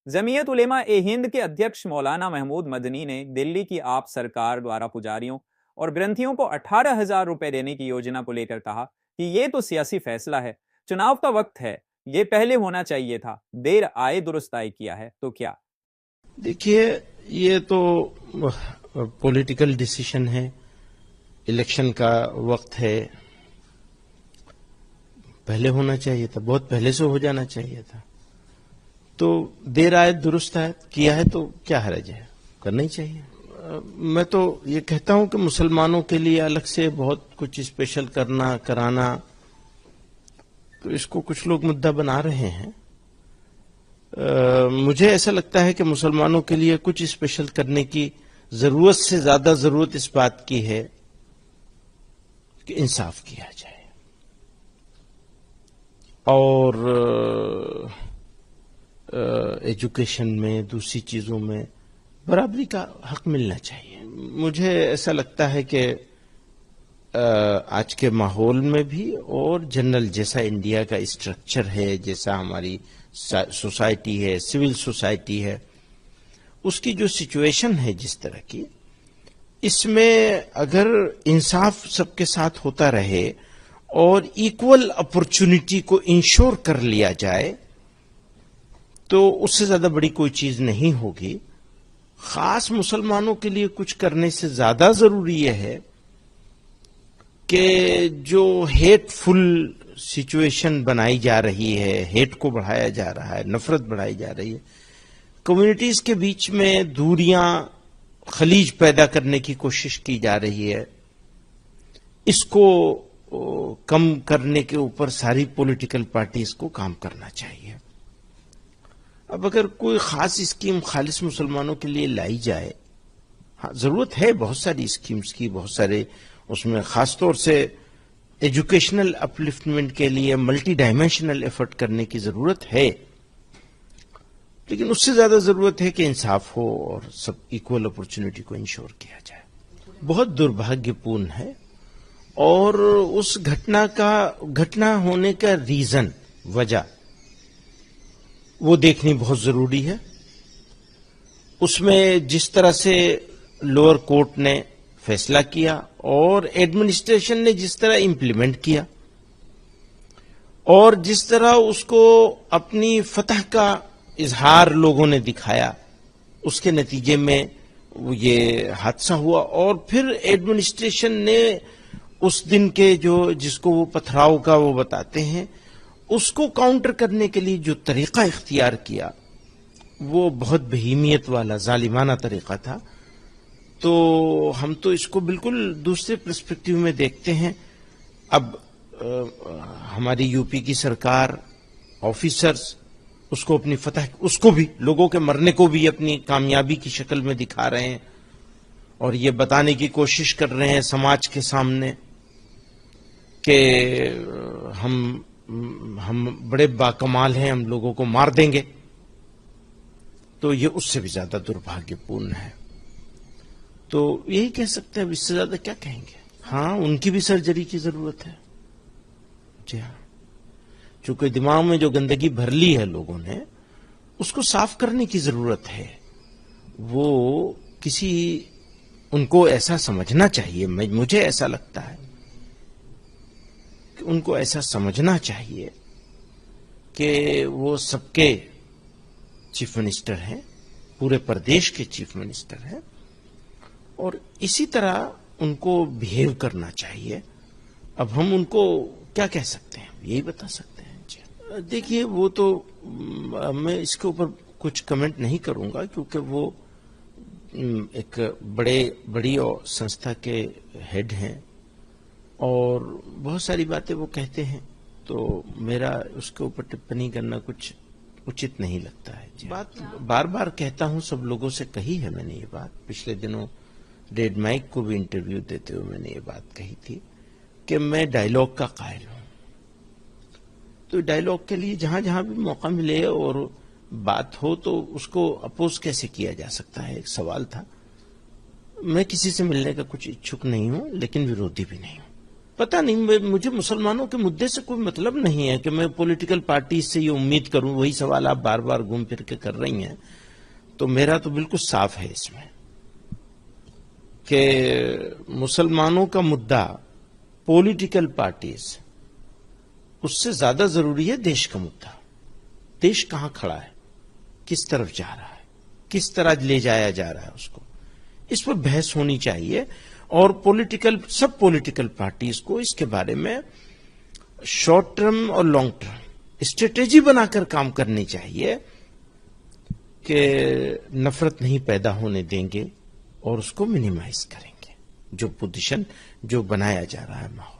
जमीयत उलेमा ए हिंद के अध्यक्ष मौलाना महमूद मदनी ने दिल्ली की आप सरकार द्वारा पुजारियों और ग्रंथियों को 18,000 रुपए देने की योजना को लेकर कहा कि ये तो सियासी फैसला है, चुनाव का वक्त है, ये पहले होना चाहिए था, देर आए दुरुस्त आए किया है तो क्या? देखिए, ये तो पॉलिटिकल डिसीजन है, इलेक्शन का वक्त है, पहले होना चाहिए था, बहुत पहले से हो जाना चाहिए था। तो देर आए दुरुस्त आए किया है तो क्या हर्ज है, करना ही चाहिए। मैं तो ये कहता हूं कि मुसलमानों के लिए अलग से बहुत कुछ स्पेशल करना कराना, तो इसको कुछ लोग मुद्दा बना रहे हैं। मुझे ऐसा लगता है कि मुसलमानों के लिए कुछ स्पेशल करने की जरूरत से ज्यादा जरूरत इस बात की है कि इंसाफ किया जाए और एजुकेशन में, दूसरी चीजों में बराबरी का हक मिलना चाहिए। मुझे ऐसा लगता है कि आज के माहौल में भी और जनरल जैसा इंडिया का स्ट्रक्चर है, जैसा हमारी सोसाइटी है, सिविल सोसाइटी है, उसकी जो सिचुएशन है जिस तरह की, इसमें अगर इंसाफ सबके साथ होता रहे और इक्वल अपॉर्चुनिटी को इंश्योर कर लिया जाए तो उससे ज्यादा बड़ी कोई चीज नहीं होगी। खास मुसलमानों के लिए कुछ करने से ज्यादा जरूरी यह है कि जो हेटफुल सिचुएशन बनाई जा रही है, हेट को बढ़ाया जा रहा है, नफरत बढ़ाई जा रही है, कम्युनिटीज के बीच में दूरियां, खलीज पैदा करने की कोशिश की जा रही है, इसको कम करने के ऊपर सारी पॉलिटिकल पार्टीज को काम करना चाहिए। अब अगर कोई खास स्कीम खालिस मुसलमानों के लिए लाई जाए, हाँ जरूरत है बहुत सारी स्कीम्स की, बहुत सारे उसमें खासतौर से एजुकेशनल अपलिफ्टमेंट के लिए मल्टी डायमेंशनल एफर्ट करने की जरूरत है, लेकिन उससे ज्यादा जरूरत है कि इंसाफ हो और सब इक्वल अपॉर्चुनिटी को इंश्योर किया जाए। बहुत दुर्भाग्यपूर्ण है और उस घटना होने का रीजन, वजह वो देखनी बहुत जरूरी है। उसमें जिस तरह से लोअर कोर्ट ने फैसला किया और एडमिनिस्ट्रेशन ने जिस तरह इंप्लीमेंट किया और जिस तरह उसको अपनी फतह का इजहार लोगों ने दिखाया, उसके नतीजे में ये हादसा हुआ। और फिर एडमिनिस्ट्रेशन ने उस दिन के जिसको वो पथराव का वो बताते हैं, उसको काउंटर करने के लिए जो तरीका इख्तियार किया वो बहुत बहीमियत वाला, जालिमाना तरीका था। तो हम तो इसको बिल्कुल दूसरे पर्सपेक्टिव में देखते हैं। अब हमारी यूपी की सरकार, ऑफिसर्स उसको अपनी फतह, उसको भी, लोगों के मरने को भी अपनी कामयाबी की शक्ल में दिखा रहे हैं और ये बताने की कोशिश कर रहे हैं समाज के सामने कि हम बड़े बाकमाल हैं, हम लोगों को मार देंगे। तो ये उससे भी ज्यादा दुर्भाग्यपूर्ण है। तो यही कह सकते हैं, इससे ज्यादा क्या कहेंगे। हाँ, उनकी भी सर्जरी की जरूरत है। जी हाँ, चूंकि दिमाग में जो गंदगी भर ली है लोगों ने, उसको साफ करने की जरूरत है। वो उनको ऐसा समझना चाहिए, मुझे ऐसा लगता है कि उनको ऐसा समझना चाहिए कि वो सबके चीफ मिनिस्टर हैं, पूरे प्रदेश के चीफ मिनिस्टर हैं और इसी तरह उनको बिहेव करना चाहिए। अब हम उनको क्या कह सकते हैं, यही बता सकते हैं। जी देखिए, वो तो मैं इसके ऊपर कुछ कमेंट नहीं करूंगा क्योंकि वो एक बड़ी संस्था के हेड हैं और बहुत सारी बातें वो कहते हैं, तो मेरा उसके ऊपर टिप्पणी करना कुछ उचित नहीं लगता है। बात बार बार कहता हूं, सब लोगों से कही है मैंने ये बात। पिछले दिनों डेड माइक को भी इंटरव्यू देते हुए मैंने ये बात कही थी कि मैं डायलॉग का कायल हूं। तो डायलॉग के लिए जहां जहां भी मौका मिले और बात हो तो उसको अपोज कैसे किया जा सकता है, एक सवाल था। मैं किसी से मिलने का कुछ इच्छुक नहीं हूं, लेकिन विरोधी भी नहीं हूं। پتہ نہیں، مجھے مسلمانوں کے مدعے سے کوئی مطلب نہیں ہے کہ میں پولیٹیکل پارٹی سے یہ امید کروں. وہی سوال آپ بار بار گھوم پھر کے کر رہی ہیں. تو میرا تو بالکل صاف ہے اس میں کہ مسلمانوں کا مدعا پولیٹیکل پارٹیز اس سے زیادہ ضروری ہے دیش کا مدعا. دیش کہاں کھڑا ہے، کس طرف جا رہا ہے، کس طرح لے جایا جا رہا ہے اس کو، اس پر بحث ہونی چاہیے. اور سب پولیٹیکل پارٹیز کو اس کے بارے میں شارٹ ٹرم اور لانگ ٹرم اسٹریٹجی بنا کر کام کرنی چاہیے کہ نفرت نہیں پیدا ہونے دیں گے اور اس کو منیمائز کریں گے جو پوزیشن جو بنایا جا رہا ہے ماحول.